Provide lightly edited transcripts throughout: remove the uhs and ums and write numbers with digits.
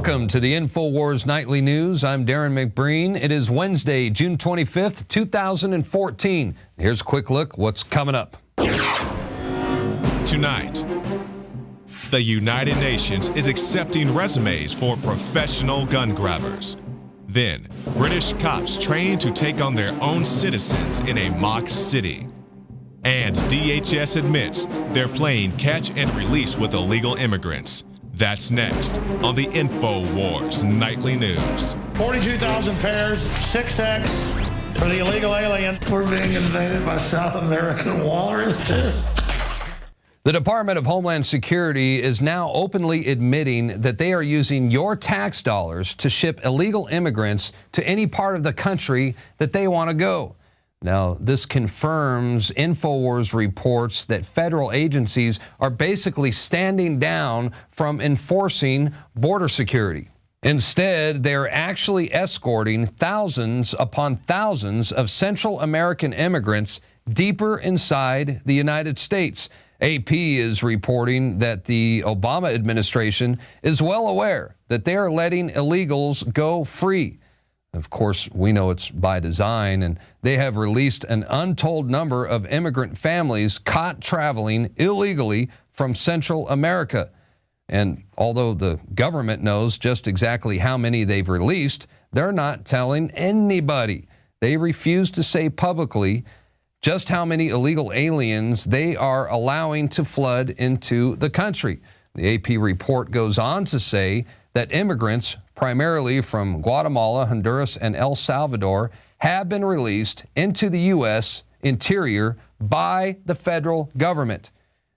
Welcome to the InfoWars Nightly News. I'm Darren McBreen. It is Wednesday, June 25th, 2014. Here's a quick look what's coming up. Tonight, the United Nations is accepting resumes for professional gun grabbers. Then, British cops trained to take on their own citizens in a mock city. And DHS admits they're playing catch and release with illegal immigrants. That's next on the InfoWars Nightly News. 42,000 pairs, 6X for the illegal aliens. We're being invaded by South American walruses. The Department of Homeland Security is now openly admitting that they are using your tax dollars to ship illegal immigrants to any part of the country that they want to go. Now, this confirms InfoWars reports that federal agencies are basically standing down from enforcing border security. Instead, they're actually escorting thousands upon thousands of Central American immigrants deeper inside the United States. AP is reporting that the Obama administration is well aware that they are letting illegals go free. Of course, we know it's by design, and they have released an untold number of immigrant families caught traveling illegally from Central America. And although the government knows just exactly how many they've released, they're not telling anybody. They refuse to say publicly just how many illegal aliens they are allowing to flood into the country. The AP report goes on to say that immigrants, primarily from Guatemala, Honduras, and El Salvador, have been released into the U.S. interior by the federal government.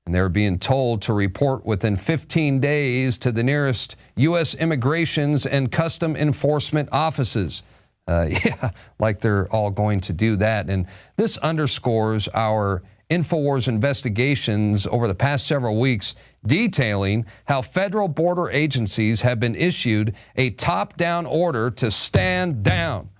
And they're being told to report within 15 days to the nearest U.S. Immigrations and Custom Enforcement offices. Yeah, like they're all going to do that. And this underscores our InfoWars investigations over the past several weeks, detailing how federal border agencies have been issued a top-down order to stand down,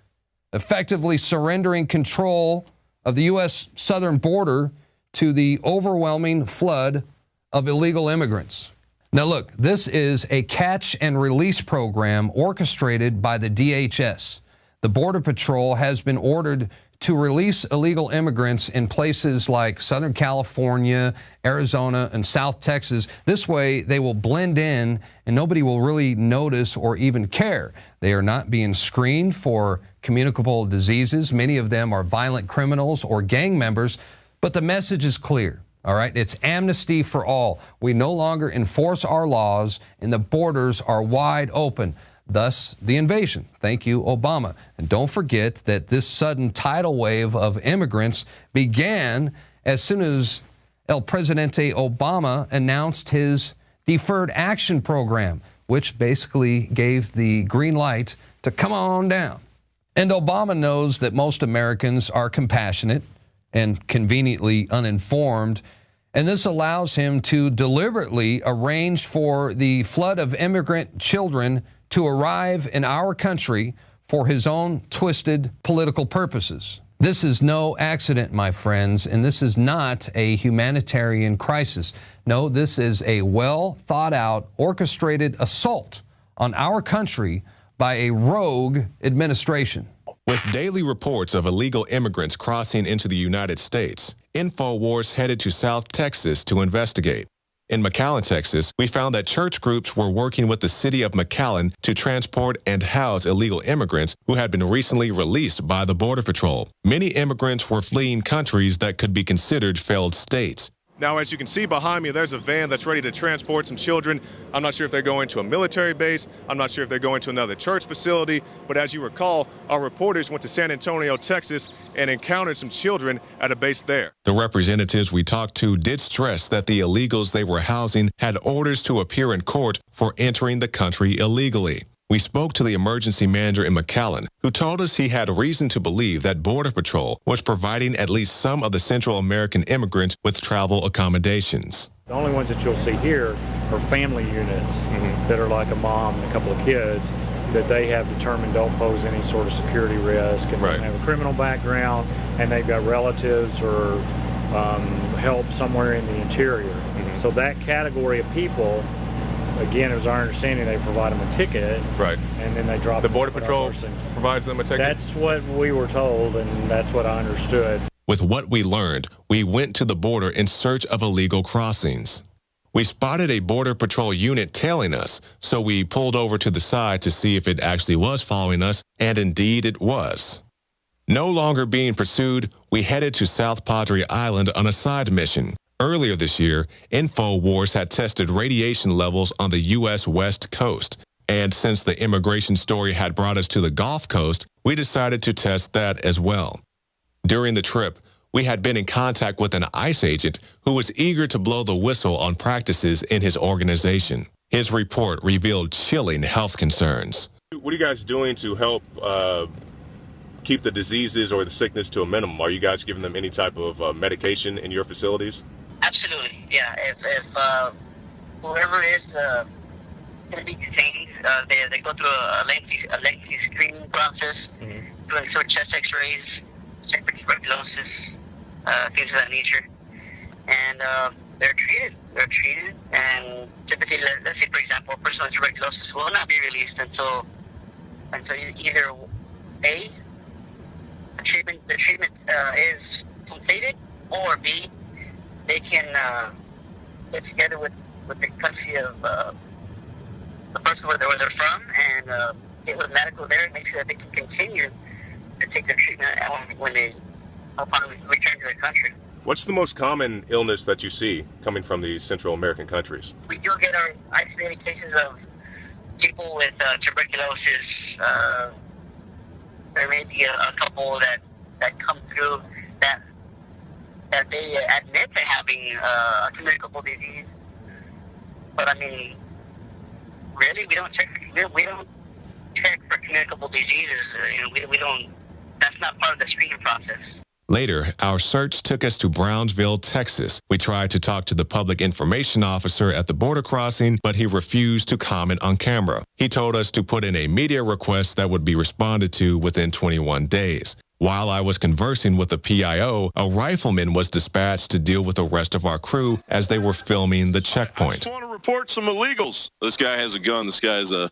effectively surrendering control of the U.S. southern border to the overwhelming flood of illegal immigrants. Now look, this is a catch and release program orchestrated by the DHS. The Border Patrol has been ordered to release illegal immigrants in places like Southern California, Arizona, and South Texas. This way, they will blend in and nobody will really notice or even care. They are not being screened for communicable diseases. Many of them are violent criminals or gang members, but the message is clear. All right, it's amnesty for all. We no longer enforce our laws and the borders are wide open. Thus, the invasion. Thank you, Obama. And don't forget that this sudden tidal wave of immigrants began as soon as El Presidente Obama announced his Deferred Action Program, which basically gave the green light to come on down. And Obama knows that most Americans are compassionate and conveniently uninformed, and this allows him to deliberately arrange for the flood of immigrant children to arrive in our country for his own twisted political purposes. This is no accident, my friends, and this is not a humanitarian crisis. No, this is a well-thought-out, orchestrated assault on our country by a rogue administration. With daily reports of illegal immigrants crossing into the United States, InfoWars headed to South Texas to investigate. In McAllen, Texas, we found that church groups were working with the city of McAllen to transport and house illegal immigrants who had been recently released by the Border Patrol. Many immigrants were fleeing countries that could be considered failed states. Now, as you can see behind me, there's a van that's ready to transport some children. I'm not sure if they're going to a military base. I'm not sure if they're going to another church facility. But as you recall, our reporters went to San Antonio, Texas, and encountered some children at a base there. The representatives we talked to did stress that the illegals they were housing had orders to appear in court for entering the country illegally. We spoke to the emergency manager in McAllen, who told us he had reason to believe that Border Patrol was providing at least some of the Central American immigrants with travel accommodations. The only ones that you'll see here are family units that are like a mom and a couple of kids that they have determined don't pose any sort of security risk and don't have a criminal background, and they've got relatives or help somewhere in the interior. So that category of people again, it was our understanding they provide them a ticket. Right. And then they drop The them Border off at Patrol our scene. provides them a ticket? That's what we were told, and that's what I understood. With what we learned, we went to the border in search of illegal crossings. We spotted a Border Patrol unit tailing us, so we pulled over to the side to see if it actually was following us, and indeed it was. No longer being pursued, we headed to South Padre Island on a side mission. Earlier this year, InfoWars had tested radiation levels on the U.S. West Coast, and since the immigration story had brought us to the Gulf Coast, we decided to test that as well. During the trip, we had been in contact with an ICE agent who was eager to blow the whistle on practices in his organization. His report revealed chilling health concerns. What are you guys doing to help keep the diseases or the sickness to a minimum? Are you guys giving them any type of medication in your facilities? Absolutely, yeah. If whoever is going to be detained, they go through a lengthy screening process, doing sort of chest X-rays, check for tuberculosis, things of that nature, and they're treated. And typically, let's say for example, a person with tuberculosis will not be released until either A, the treatment is completed, or B, they can get together with the country of the person where they're from and get with medical there and make sure that they can continue to take their treatment when they upon return to their country. What's the most common illness that you see coming from these Central American countries? We do get our isolated cases of people with tuberculosis. There may be a couple that come through that they admit to having a communicable disease, but I mean, really, we don't check for communicable diseases. We don't. That's not part of the screening process. Later, our search took us to Brownsville, Texas. We tried to talk to the public information officer at the border crossing, but he refused to comment on camera. He told us to put in a media request that would be responded to within 21 days. While I was conversing with the PIO, a rifleman was dispatched to deal with the rest of our crew as they were filming the checkpoint. I just want to report some illegals. This guy has a gun. This guy has an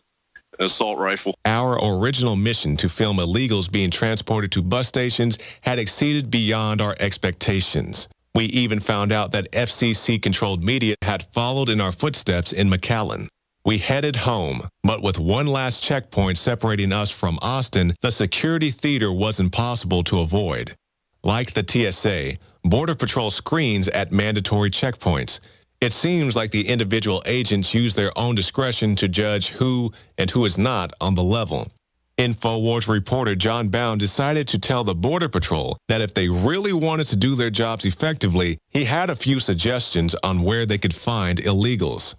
assault rifle. Our original mission to film illegals being transported to bus stations had exceeded beyond our expectations. We even found out that FCC-controlled media had followed in our footsteps in McAllen. We headed home, but with one last checkpoint separating us from Austin, the security theater was impossible to avoid. Like the TSA, Border Patrol screens at mandatory checkpoints. It seems like the individual agents use their own discretion to judge who and who is not on the level. InfoWars reporter John Bound decided to tell the Border Patrol that if they really wanted to do their jobs effectively, he had a few suggestions on where they could find illegals.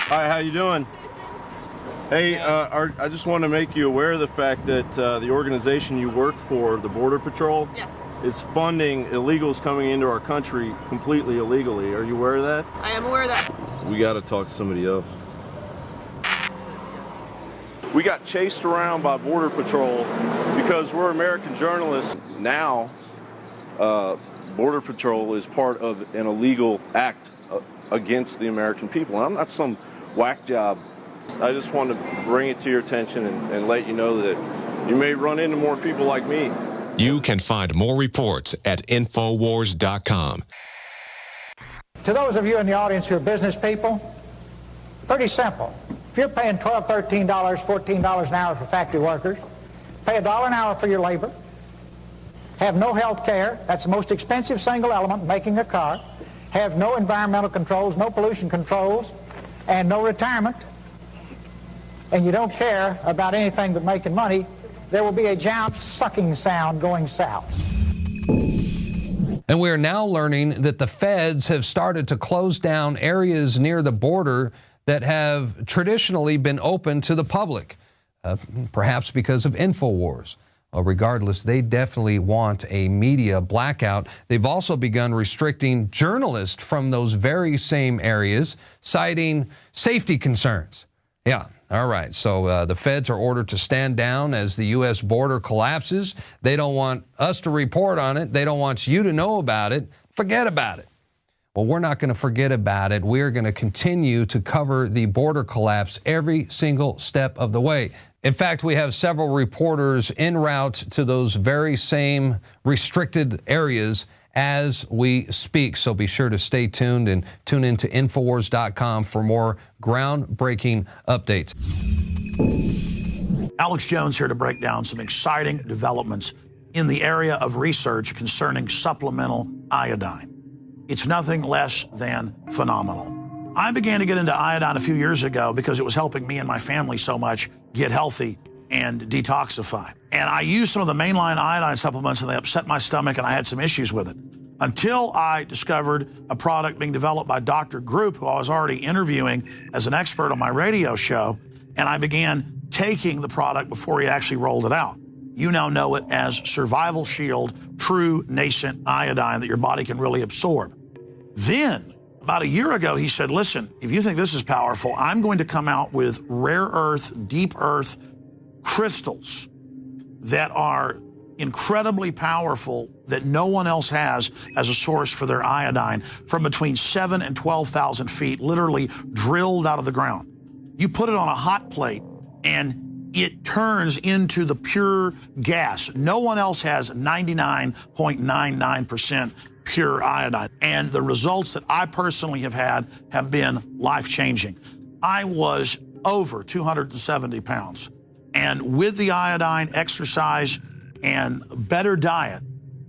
Hi, how you doing? Hey, I just want to make you aware of the fact that the organization you work for, the Border Patrol, yes, is funding illegals coming into our country completely illegally. Are you aware of that? I am aware of that. We got to talk to somebody else. We got chased around by Border Patrol because we're American journalists. Now, Border Patrol is part of an illegal act against the American people. And I'm not some whack job. I just wanted to bring it to your attention and let you know that you may run into more people like me. You can find more reports at Infowars.com. To those of you in the audience who are business people, pretty simple. If you're paying $12, $13, $14 an hour for factory workers, pay $1 an hour for your labor, have no health care, that's the most expensive single element in making a car, have no environmental controls, no pollution controls, and no retirement, and you don't care about anything but making money, there will be a giant sucking sound going south. And we are now learning that the feds have started to close down areas near the border that have traditionally been open to the public, perhaps because of InfoWars. Regardless, they definitely want a media blackout. They've also begun restricting journalists from those very same areas, citing safety concerns. Yeah, all right. So the feds are ordered to stand down as the U.S. border collapses. They don't want us to report on it. They don't want you to know about it. Forget about it. Well, we're not going to forget about it. We're going to continue to cover the border collapse every single step of the way. In fact, we have several reporters en route to those very same restricted areas as we speak. So be sure to stay tuned and tune in to Infowars.com for more groundbreaking updates. Alex Jones here to break down some exciting developments in the area of research concerning supplemental iodine. It's nothing less than phenomenal. I began to get into iodine a few years ago because it was helping me and my family so much get healthy and detoxify. And I used some of the mainline iodine supplements and they upset my stomach and I had some issues with it. Until I discovered a product being developed by Dr. Group, who I was already interviewing as an expert on my radio show, and I began taking the product before he actually rolled it out. You now know it as Survival Shield True Nascent Iodine that your body can really absorb. Then, about a year ago, he said, listen, if you think this is powerful, I'm going to come out with rare earth, deep earth crystals that are incredibly powerful that no one else has as a source for their iodine from between 7,000 and 12,000 feet, literally drilled out of the ground. You put it on a hot plate and it turns into the pure gas. No one else has 99.99% pure iodine. And the results that I personally have had have been life-changing. I was over 270 pounds. And with the iodine, exercise, and better diet,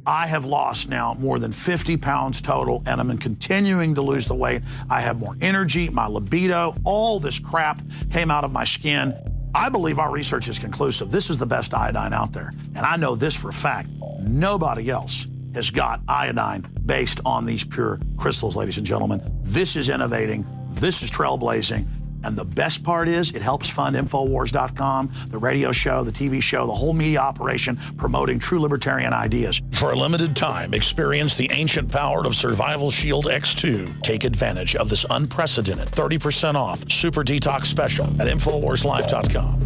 I have lost now more than 50 pounds total, and I'm continuing to lose the weight. I have more energy, my libido, all this crap came out of my skin. I believe our research is conclusive. This is the best iodine out there. And I know this for a fact. Nobody else has got iodine based on these pure crystals, ladies and gentlemen. This is innovating. This is trailblazing. And the best part is it helps fund Infowars.com, the radio show, the TV show, the whole media operation promoting true libertarian ideas. For a limited time, experience the ancient power of Survival Shield X2. Take advantage of this unprecedented 30% off Super Detox special at InfoWarsLife.com.